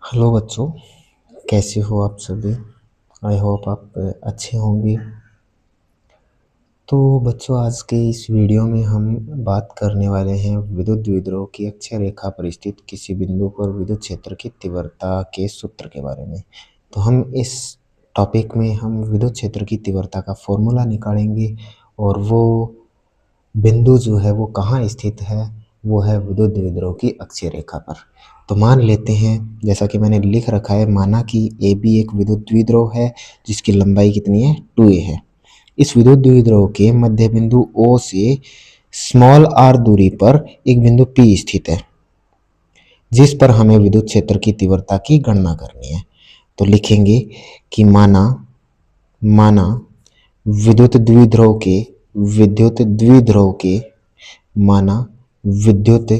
Hello बच्चों, कैसे हो आप सभी। आई होप आप अच्छे होंगे। तो बच्चों, आज के इस वीडियो में हम बात करने वाले हैं विद्युत द्विध्रुव की अक्षीय रेखा पर स्थित किसी बिंदु पर विद्युत क्षेत्र की तीव्रता के सूत्र के बारे में। तो हम इस टॉपिक में हम विद्युत क्षेत्र की तीव्रता का फॉर्मूला निकालेंगे और वो बिंदु जो है वो कहाँ स्थित है, वो है विद्युत द्विध्रुव की अक्षीय रेखा पर। तो मान लेते हैं, जैसा कि मैंने लिख रखा है, माना कि ए बी एक विद्युत द्विध्रुव है जिसकी लंबाई कितनी है, 2a है। इस विद्युत द्विध्रुव के मध्य बिंदु O से स्मॉल r दूरी पर एक बिंदु P स्थित है जिस पर हमें विद्युत क्षेत्र की तीव्रता की गणना करनी है। तो लिखेंगे कि माना विद्युत द्विध्रुव के माना विद्युत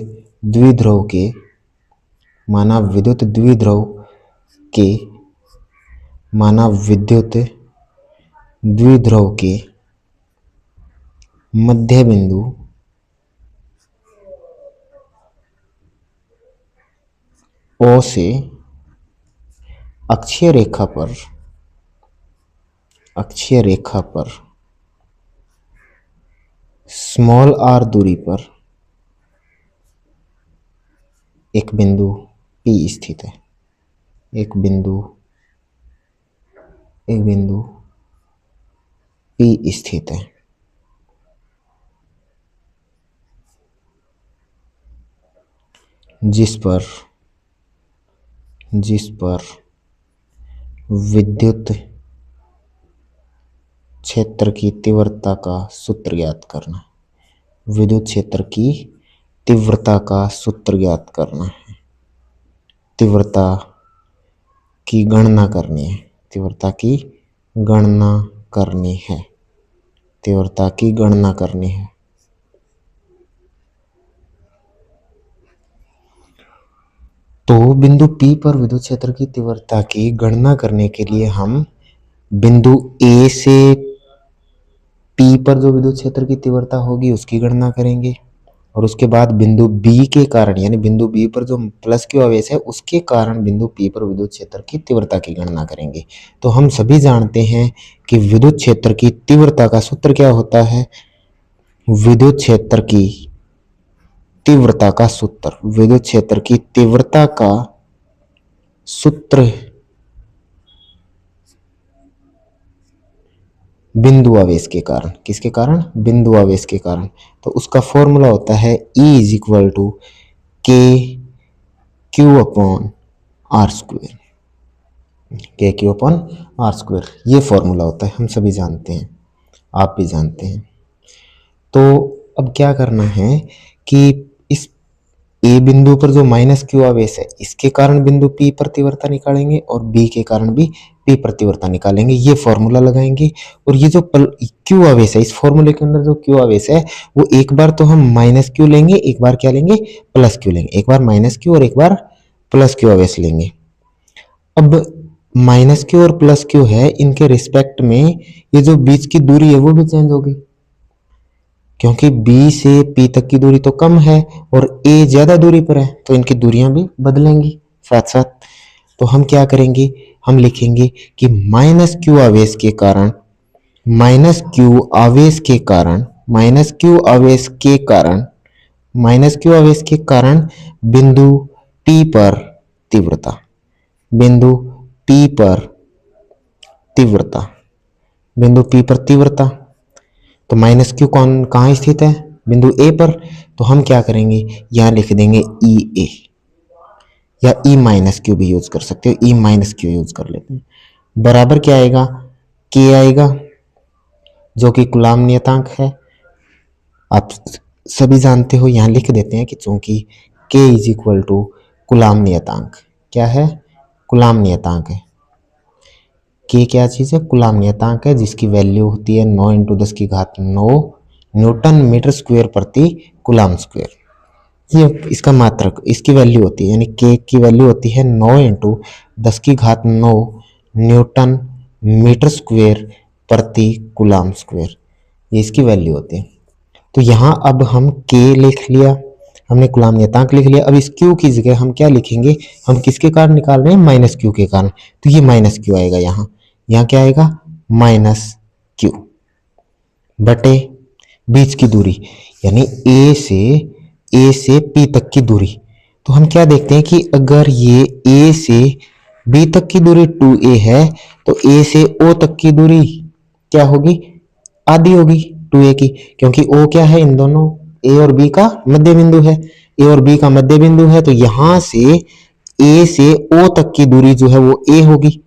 द्विध्रुव के मध्य बिंदु O से अक्षीय रेखा पर स्मॉल r दूरी पर एक बिंदु P स्थित है। एक बिंदु P स्थित है। जिस पर विद्युत क्षेत्र की तीव्रता का सूत्र ज्ञात करना है। विद्युत क्षेत्र की तीव्रता का सूत्र ज्ञात करना है। तीव्रता की गणना करनी है। तीव्रता की गणना करनी है। तो बिंदु P पर विद्युत क्षेत्र की तीव्रता की गणना करने के लिए हम बिंदु A से P पर जो विद्युत क्षेत्र की तीव्रता होगी उसकी गणना करेंगे और उसके बाद बिंदु B के कारण, यानी बिंदु B पर जो प्लस क्यू आवेश है उसके कारण बिंदु P पर विद्युत क्षेत्र की तीव्रता की गणना करेंगे। तो हम सभी जानते हैं कि विद्युत क्षेत्र की तीव्रता का सूत्र क्या होता है। विद्युत क्षेत्र की तीव्रता का सूत्र बिंदु आवेश के कारण, किसके कारण, बिंदु आवेश के कारण। तो उसका फॉर्मूला होता है E इज इक्वल टू के क्यू अपॉन आर स्क्वायर। ये फॉर्मूला होता है, हम सभी जानते हैं, आप भी जानते हैं। तो अब क्या करना है कि इस ए बिंदु पर जो माइनस क्यू आवेश है इसके कारण बिंदु P पर तीव्रता निकालेंगे और B के कारण भी P पर तीव्रता निकालेंगे। ये फॉर्मूला लगाएंगे और ये जो क्यू आवेश है, इस फॉर्मूले के अंदर जो क्यू आवेश है वो एक बार तो हम माइनस क्यू लेंगे, एक बार क्या लेंगे, प्लस क्यू लेंगे। एक बार माइनस क्यू और एक बार प्लस क्यू आवेश लेंगे। अब माइनस क्यू और प्लस क्यू है, इनके रिस्पेक्ट में ये जो बीच की दूरी है वो भी चेंज होगी, क्योंकि B से P तक की दूरी तो कम है और A ज्यादा दूरी पर है, तो इनकी दूरियां भी बदलेंगी साथ साथ। तो हम क्या करेंगे, हम लिखेंगे कि माइनस क्यू आवेश के कारण बिंदु P पर तीव्रता। तो माइनस क्यू कहाँ स्थित है, बिंदु A पर। तो हम क्या करेंगे, यहां लिख देंगे EA, या E माइनस क्यू भी यूज कर सकते हो, E माइनस क्यू यूज कर लेते हैं। बराबर क्या आएगा, K आएगा, जो कि कूलाम नियतांक है, आप सभी जानते हो। यहां लिख देते हैं कि चूंकि K is equal to Coulomb नियतांक, क्या है, कूलाम नियतांक है। K क्या चीज है, कूलाम नियतांक है, जिसकी वैल्यू होती है 9 × 10⁹ न्यूटन मीटर स्क्वायर प्रति कूलाम स्क्वायर। ये इसका मात्रक, इसकी वैल्यू होती है, यानी K की वैल्यू होती है 9 × 10⁹ न्यूटन मीटर स्क्वायर प्रति कूलाम स्क्वायर। ये इसकी वैल्यू होती है। तो यहाँ अब हम K लिख लिया, हमने कूलाम नियतांक लिख लिया। अब इस Q की जगह हम क्या लिखेंगे, हम किसके कारण निकाल रहे हैं, माइनस Q के कारण, तो ये माइनस Q आएगा यहाँ, यहाँ क्या आएगा माइनस Q बटे बीच की दूरी यानी A से P तक की दूरी। तो हम क्या देखते हैं कि अगर ये A से B तक की दूरी 2a है तो A से O तक की दूरी क्या होगी, आधी होगी 2a की, क्योंकि O क्या है, इन दोनों A और B का मध्य बिंदु है, A और B का मध्य बिंदु है, तो यहां से A से O तक की दूरी जो है वो A होगी।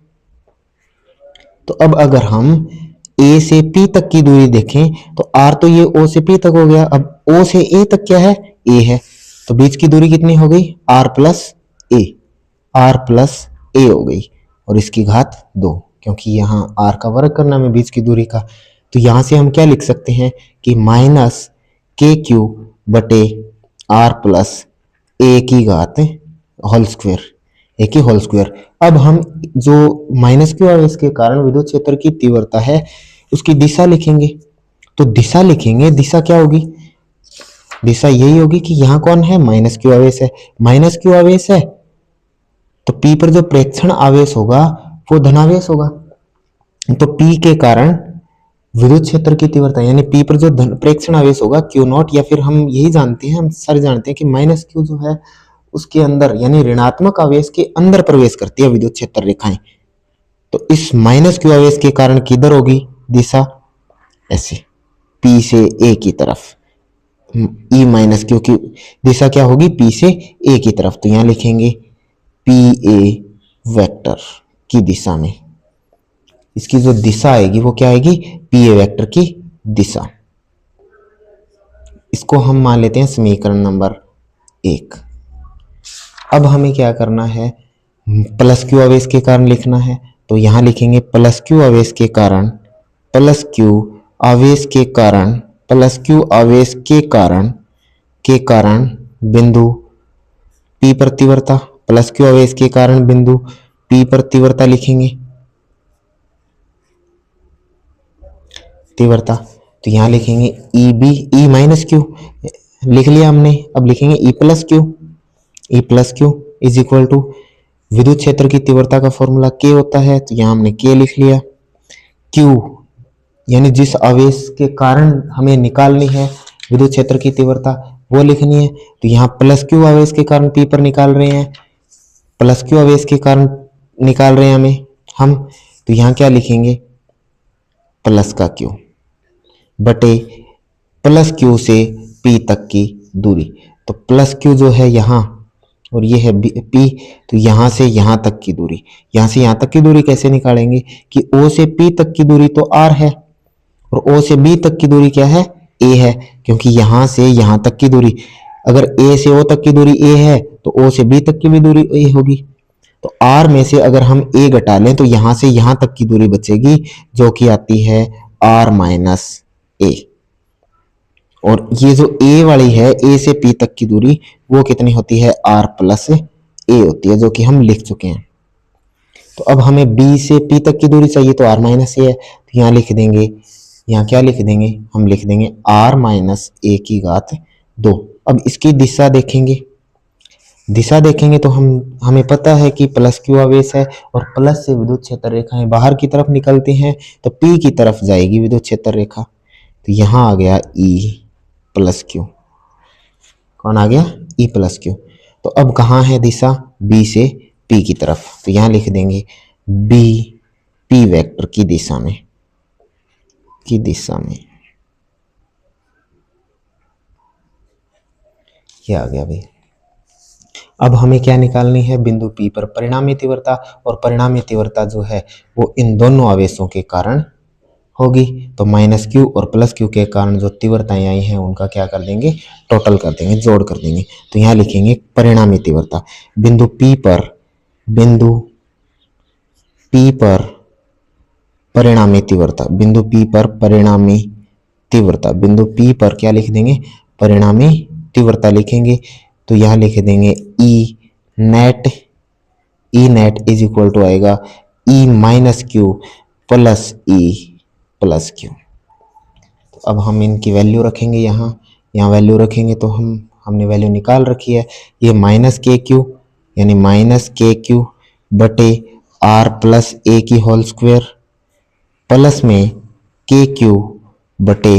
तो अब अगर हम A से P तक की दूरी देखें तो R तो ये O से P तक हो गया, अब O से A तक क्या है, A है, तो बीच की दूरी कितनी हो गई, R plus A, R plus A हो गई, और इसकी घात 2, क्योंकि यहाँ R का वर्ग करना है बीच की दूरी का। तो यहाँ से हम क्या लिख सकते हैं कि माइनस KQ बटे R प्लस A की घात होल स्क्वायर, ए की होल स्क्वायर। अब हम जो माइनस Q आवेश के कारण विद्युत क्षेत्र की तीव्रता है उसकी दिशा लिखेंगे। तो दिशा लिखेंगे, दिशा क्या होगी, दिशा यही होगी कि यहाँ कौन है, माइनस Q आवेश है, माइनस Q आवेश है तो P पर जो प्रेक्षण आवेश होगा वो धनावेश होगा। तो P के कारण विद्युत क्षेत्र की तीव्रता यानी P पर जो प्रेक्षण आवेश होगा Q नॉट, या फिर हम यही जानते हैं, हम सारे जानते हैं कि माइनस Q जो है उसके अंदर यानी ऋणात्मक आवेश के अंदर प्रवेश करती है विद्युत क्षेत्र रेखाएं। तो इस माइनस Q आवेश के कारण किधर होगी दिशा, ऐसे P से A की तरफ, E माइनस Q की दिशा क्या होगी, P से A की तरफ। तो यहां लिखेंगे PA वेक्टर की दिशा में, इसकी जो दिशा आएगी वो क्या आएगी, PA वेक्टर की दिशा। इसको हम मान लेते हैं समीकरण नंबर 1। अब हमें क्या करना है, प्लस Q आवेश के कारण लिखना है, तो यहां लिखेंगे प्लस Q आवेश के कारण, प्लस Q आवेश के कारण, प्लस Q आवेश के कारण बिंदु P पर तीव्रता, प्लस Q आवेश के कारण बिंदु P पर तीव्रता लिखेंगे, तीव्रता। तो यहां लिखेंगे EB, E माइनस Q लिख लिया हमने, अब लिखेंगे E plus Q, E plus Q is equal to विद्युत क्षेत्र की तीव्रता का फॉर्मूला K होता है, तो यहां हमने K लिख लिया। Q यानी जिस आवेश के कारण हमें निकालनी है विद्युत क्षेत्र की तीव्रता वो लिखनी है, तो यहाँ प्लस Q आवेश के कारण P पर निकाल रहे हैं, प्लस Q आवेश के कारण निकाल रहे हैं हम, तो यहाँ क्या लिखेंगे प्लस का Q बटे प्लस Q से P तक की दूरी। तो प्लस Q जो है यहाँ और ये है P, तो यहाँ से यहाँ तक की दूरी, यहाँ से यहाँ तक की दूरी कैसे निकालेंगे कि O से P तक की दूरी तो R है और O से B तक की दूरी क्या है, A है, क्योंकि यहाँ से यहाँ तक की दूरी, अगर A से O तक की दूरी A है तो O से B तक की भी दूरी A होगी। तो R में से अगर हम A घटा लें तो यहाँ से यहाँ तक की दूरी बचेगी जो कि आती है R माइनस A, और ये जो A वाली है A से P तक की दूरी वो कितनी होती है, R प्लस A होती है, जो कि हम लिख चुके हैं। तो अब हमें B से P तक की दूरी चाहिए तो R माइनस A है, तो यहाँ लिख देंगे, यहाँ क्या लिख देंगे, हम लिख देंगे R माइनस A की घात 2। अब इसकी दिशा देखेंगे, दिशा देखेंगे तो हमें पता है कि प्लस Q आवेश है और प्लस से विद्युत क्षेत्र रेखाएं बाहर की तरफ निकलती हैं तो P की तरफ जाएगी विद्युत क्षेत्र रेखा, तो यहाँ आ गया E प्लस Q, कौन आ गया, E प्लस Q। तो अब कहाँ है दिशा, B से P की तरफ, तो यहाँ लिख देंगे B P वेक्टर की दिशा में, ये आ गया भाई। अब हमें क्या निकालनी है, बिंदु P पर परिणामी तीव्रता, और परिणामी तीव्रता जो है वो इन दोनों आवेशों के कारण होगी। तो माइनस Q और प्लस Q के कारण जो तीव्रताएं आई हैं उनका क्या कर देंगे, टोटल कर देंगे, जोड़ कर देंगे। तो यहाँ लिखेंगे परिणामी तीव्रता, बिंदु P पर परिणामी तीव्रता, बिंदु P पर परिणामी तीव्रता, बिंदु P पर क्या लिख देंगे, परिणामी तीव्रता लिखेंगे। तो यहाँ लिख देंगे E net is equal to आएगा E minus Q plus E plus Q। तो अब हम इनकी वैल्यू रखेंगे, यहाँ वैल्यू रखेंगे तो हमने वैल्यू निकाल रखी है, ये माइनस के क्यू यानी माइनस के क्यू बटे आर प्लस ए की होल स्क्वायर प्लस में के क्यू बटे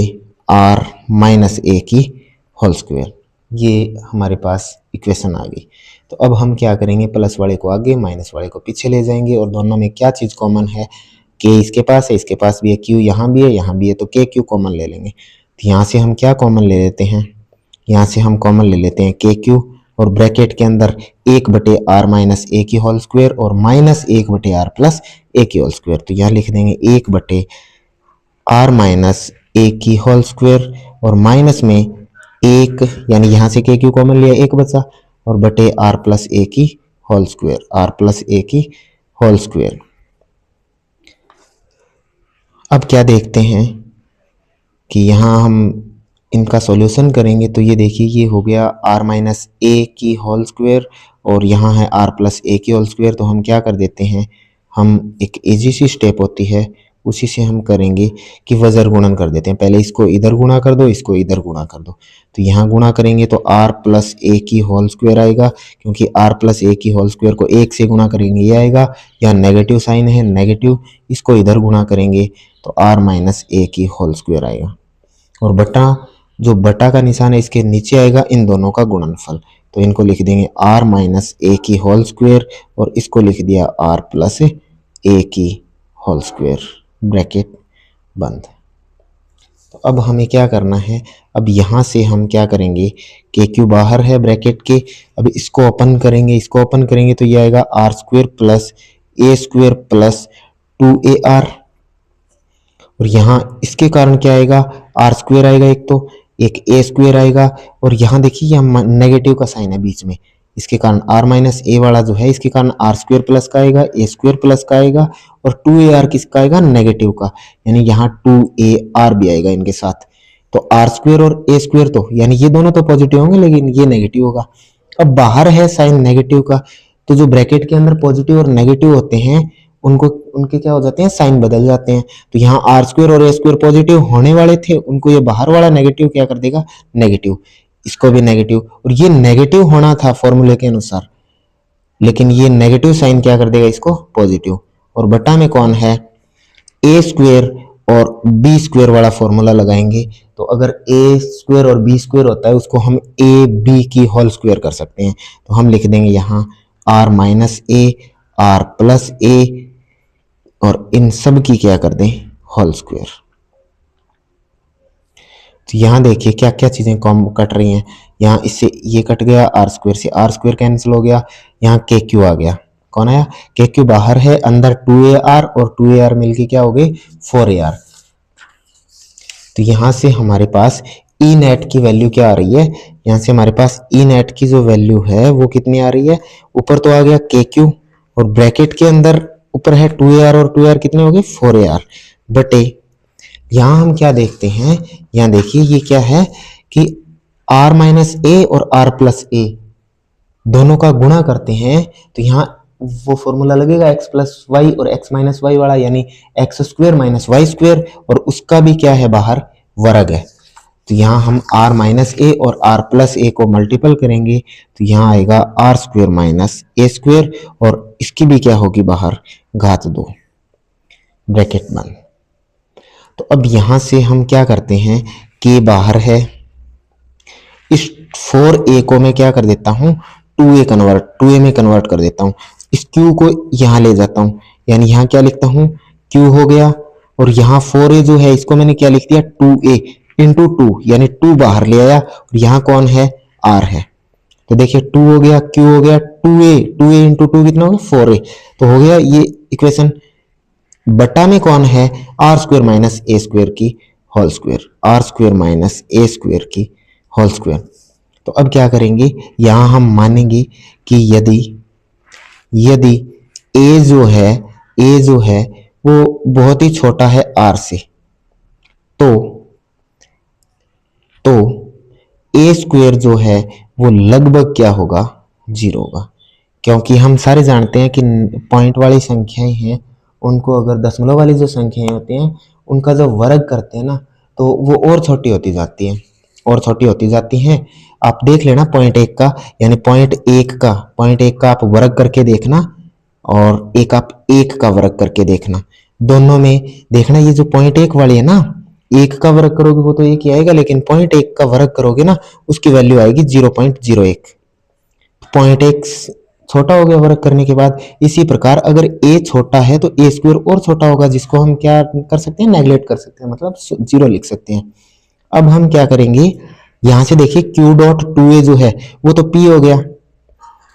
आर माइनस ए की होल स्क्वायर, ये हमारे पास इक्वेशन आ गई। तो अब हम क्या करेंगे, प्लस वाले को आगे माइनस वाले को पीछे ले जाएंगे और दोनों में क्या चीज़ कॉमन है, के इसके पास है, इसके पास भी है, क्यू यहाँ भी है, यहाँ भी है, तो के क्यू कॉमन ले लेंगे। तो यहाँ से हम क्या कॉमन ले लेते हैं, यहाँ से हम कॉमन ले लेते हैं के क्यू और ब्रैकेट के अंदर 1 बटे आर माइनस ए की होल स्क्वायर और माइनस 1 बटे आर प्लस ए की होल स्क्वायर। तो यहाँ लिख देंगे 1 बटे आर माइनस ए की होल स्क्वायर और माइनस में 1 यानी यहाँ से के क्यू कॉमन लिया 1 बचा और बटे आर प्लस ए की होल स्क्वायर, आर प्लस ए की होल स्क्वायर। अब क्या देखते हैं कि यहाँ हम इनका सॉल्यूशन करेंगे तो ये देखिए ये हो गया आर माइनस ए की होल स्क्वायर और यहाँ है आर प्लस ए की होल स्क्वायर। तो हम क्या कर देते हैं, हम एक इजी सी स्टेप होती है उसी से हम करेंगे कि वजर गुणन कर देते हैं। पहले इसको इधर गुणा कर दो, इसको इधर गुणा कर दो, तो यहाँ गुणा करेंगे तो आर प्लस ए की होल स्क्वायर आएगा, क्योंकि आर प्लस ए की होल स्क्वायर को 1 से गुणा करेंगे ये आएगा, यहाँ नेगेटिव साइन है नेगेटिव, इसको इधर गुणा करेंगे तो आर माइनस ए की होल स्क्वायर आएगा और बटा, जो बटा का निशान है इसके नीचे आएगा इन दोनों का गुणनफल, तो इनको लिख देंगे आर माइनस ए की होल स्क्वायर और इसको लिख दिया आर प्लस ए की होल स्क्वायर, ब्रैकेट बंद। तो अब हमें क्या करना है, अब यहाँ से हम क्या करेंगे, के क्यू बाहर है ब्रैकेट के, अब इसको ओपन करेंगे, इसको ओपन करेंगे तो ये आएगा r square plus a square plus 2ar और यहाँ इसके कारण क्या आएगा, आर स्क्वायर आएगा एक, तो एक ए स्क्वायर आएगा और यहाँ देखिए यहाँ नेगेटिव का साइन है बीच में, इसके कारण आर माइनस ए वाला जो है इसके कारण आर स्क्वायर प्लस का आएगा, ए स्क्वायर प्लस का आएगा और 2ar किसका आएगा, नेगेटिव का, यानी यहाँ 2ar भी आएगा इनके साथ। तो आर स्क्वायर और ए स्क्वायर तो यानी ये दोनों तो पॉजिटिव होंगे लेकिन ये नेगेटिव होगा। अब बाहर है साइन नेगेटिव का, तो जो ब्रैकेट के अंदर पॉजिटिव और नेगेटिव होते हैं उनको, उनके क्या हो जाते हैं, साइन बदल जाते हैं। तो यहाँ आर स्क्वायर और ए स्क्वायर पॉजिटिव होने वाले थे, उनको ये बाहर वाला नेगेटिव क्या कर देगा, नेगेटिव, इसको भी नेगेटिव, और ये नेगेटिव होना था फॉर्मूले के अनुसार, लेकिन ये नेगेटिव साइन क्या कर देगा इसको पॉजिटिव। और बटा में कौन है, ए स्क्वायर और बी स्क्वायर वाला फॉर्मूला लगाएंगे, तो अगर ए स्क्वायर और बी स्क्वायर होता है उसको हम ए बी की होल स्क्वायर कर सकते हैं। तो हम लिख देंगे यहाँ R minus A, R plus A और इन सब की क्या कर दें, होल स्क्वायर। तो यहाँ देखिए क्या क्या चीजें कम कट रही हैं, यहाँ इससे ये कट गया, आर स्क्वायर से आर स्क्वायर कैंसिल हो गया, यहाँ के क्यू आ गया, कौन आया, के क्यू बाहर है, अंदर 2ar और 2ar मिलके क्या हो गई 4ar। तो यहाँ से हमारे पास ई नेट की वैल्यू क्या आ रही है, यहाँ से हमारे पास ई नेट की जो वैल्यू है वो कितनी आ रही है, ऊपर तो आ गया के क्यू और ब्रैकेट के अंदर ऊपर है 2ar और 2ar कितने हो गए 4ar बटे, यहाँ हम क्या देखते हैं, यहाँ देखिए ये क्या है कि r माइनस ए और r प्लस ए दोनों का गुणा करते हैं, तो यहाँ वो फॉर्मूला लगेगा x प्लस वाई और x माइनस वाई वाला, यानी x square minus y square और उसका भी क्या है बाहर वर्ग है। तो यहाँ हम r माइनस ए और r प्लस ए को मल्टीपल करेंगे तो यहाँ आएगा r square minus A square और इसकी भी क्या होगी बाहर घात 2, ब्रैकेट बंद। तो अब यहाँ से हम क्या करते हैं, के बाहर है, इस 4a को मैं क्या कर देता हूँ 2a में कन्वर्ट कर देता हूँ, इस q को यहाँ ले जाता हूँ, यानी यहाँ क्या लिखता हूँ q हो गया और यहाँ 4a जो है इसको मैंने क्या लिख दिया 2a इंटू 2, यानी 2 बाहर ले आया और यहाँ कौन है r है, तो देखिए 2 हो गया, q हो गया 2a इंटू 2 कितना हो गया 4a, तो हो गया ये इक्वेशन। बटा में कौन है R square minus A square की whole square, R square minus A square की होल स्क्वायर। तो अब क्या करेंगे, यहाँ हम मानेंगे कि यदि ए जो है वो बहुत ही छोटा है आर से, तो ए स्क्वायर जो है वो लगभग क्या होगा 0 होगा, क्योंकि हम सारे जानते हैं कि पॉइंट वाली संख्याएं हैं उनको अगर दशमलव वाली जो संख्याएं होती हैं उनका जब वर्ग करते हैं ना तो वो और छोटी होती जाती हैं आप देख लेना पॉइंट 1 का, यानी पॉइंट एक का आप वर्ग करके देखना और एक आप 1 का वर्ग करके देखना। दोनों में देखना, ये जो पॉइंट 1 वाली है ना, 1 का वर्ग करोगे वो तो 1 ही आएगा, लेकिन पॉइंट 1 का वर्ग करोगे ना उसकी वैल्यू आएगी 0.01। पॉइंट 1 छोटा हो गया वर्ग करने के बाद। इसी प्रकार अगर a छोटा है तो a स्क्वायर और छोटा होगा, जिसको हम क्या कर सकते हैं, नेगलेक्ट कर सकते हैं, मतलब 0 लिख सकते हैं। अब हम क्या करेंगे, यहां से देखिए q डॉट 2a जो है वो तो p हो गया,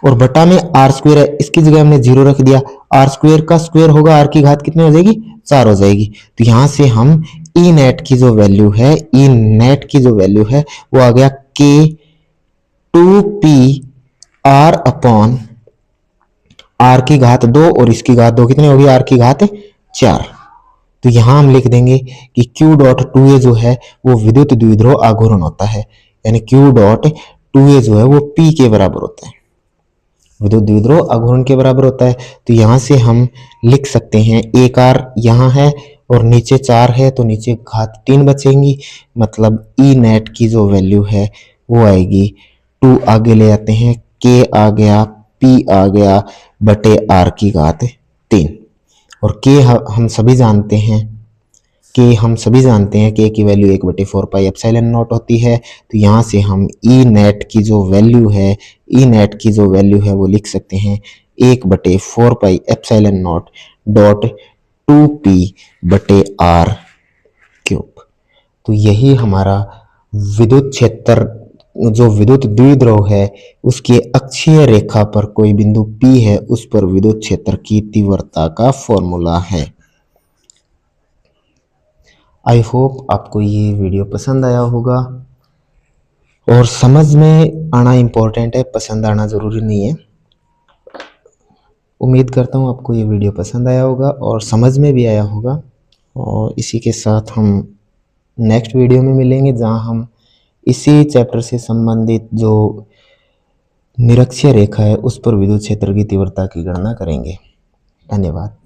और बटा में आर स्क्वायर है, इसकी जगह हमने 0 रख दिया। आर स्क्वायर का स्क्वायर होगा, आर की घात कितनी हो जाएगी, 4 हो जाएगी। तो यहां से हम ई नेट की जो वैल्यू है, ई नेट की जो वैल्यू है वो आ गया k 2p r upon are की घात 2 और इसकी घात 2 कितनी होगी, आर की घात 4। तो यहां हम लिख देंगे कि Q डॉट 2a जो है वो विद्युत द्विध्रुव आघूर्ण होता है, यानी Q डॉट 2a जो है वो P के बराबर होता है, विद्युत द्विध्रुव आघूर्ण के बराबर होता है। तो यहां से हम लिख सकते हैं, एक आर यहाँ है और नीचे 4 है तो नीचे घात 3 बचेंगी, मतलब ई नेट की जो वैल्यू है वो आएगी 2 आगे ले आते हैं, K आ गया, P आ गया बटे R की घात 3। और K हम सभी जानते हैं, K की वैल्यू 1/4 पाई एप्सिलॉन नॉट होती है। तो यहाँ से हम ई नेट की जो वैल्यू है वो लिख सकते हैं 1/4 pi epsilon not dot 2p बटे r क्यूब। तो यही हमारा विद्युत क्षेत्र, जो विद्युत द्विध्रुव है उसकी अक्षीय रेखा पर कोई बिंदु P है उस पर विद्युत क्षेत्र की तीव्रता का फॉर्मूला है। आई होप आपको ये वीडियो पसंद आया होगा, और समझ में आना इम्पोर्टेंट है, पसंद आना ज़रूरी नहीं है। उम्मीद करता हूँ आपको ये वीडियो पसंद आया होगा और समझ में भी आया होगा। और इसी के साथ हम नेक्स्ट वीडियो में मिलेंगे, जहाँ हम इसी चैप्टर से संबंधित जो निरक्षीय रेखा है उस पर विद्युत क्षेत्र की तीव्रता की गणना करेंगे। धन्यवाद।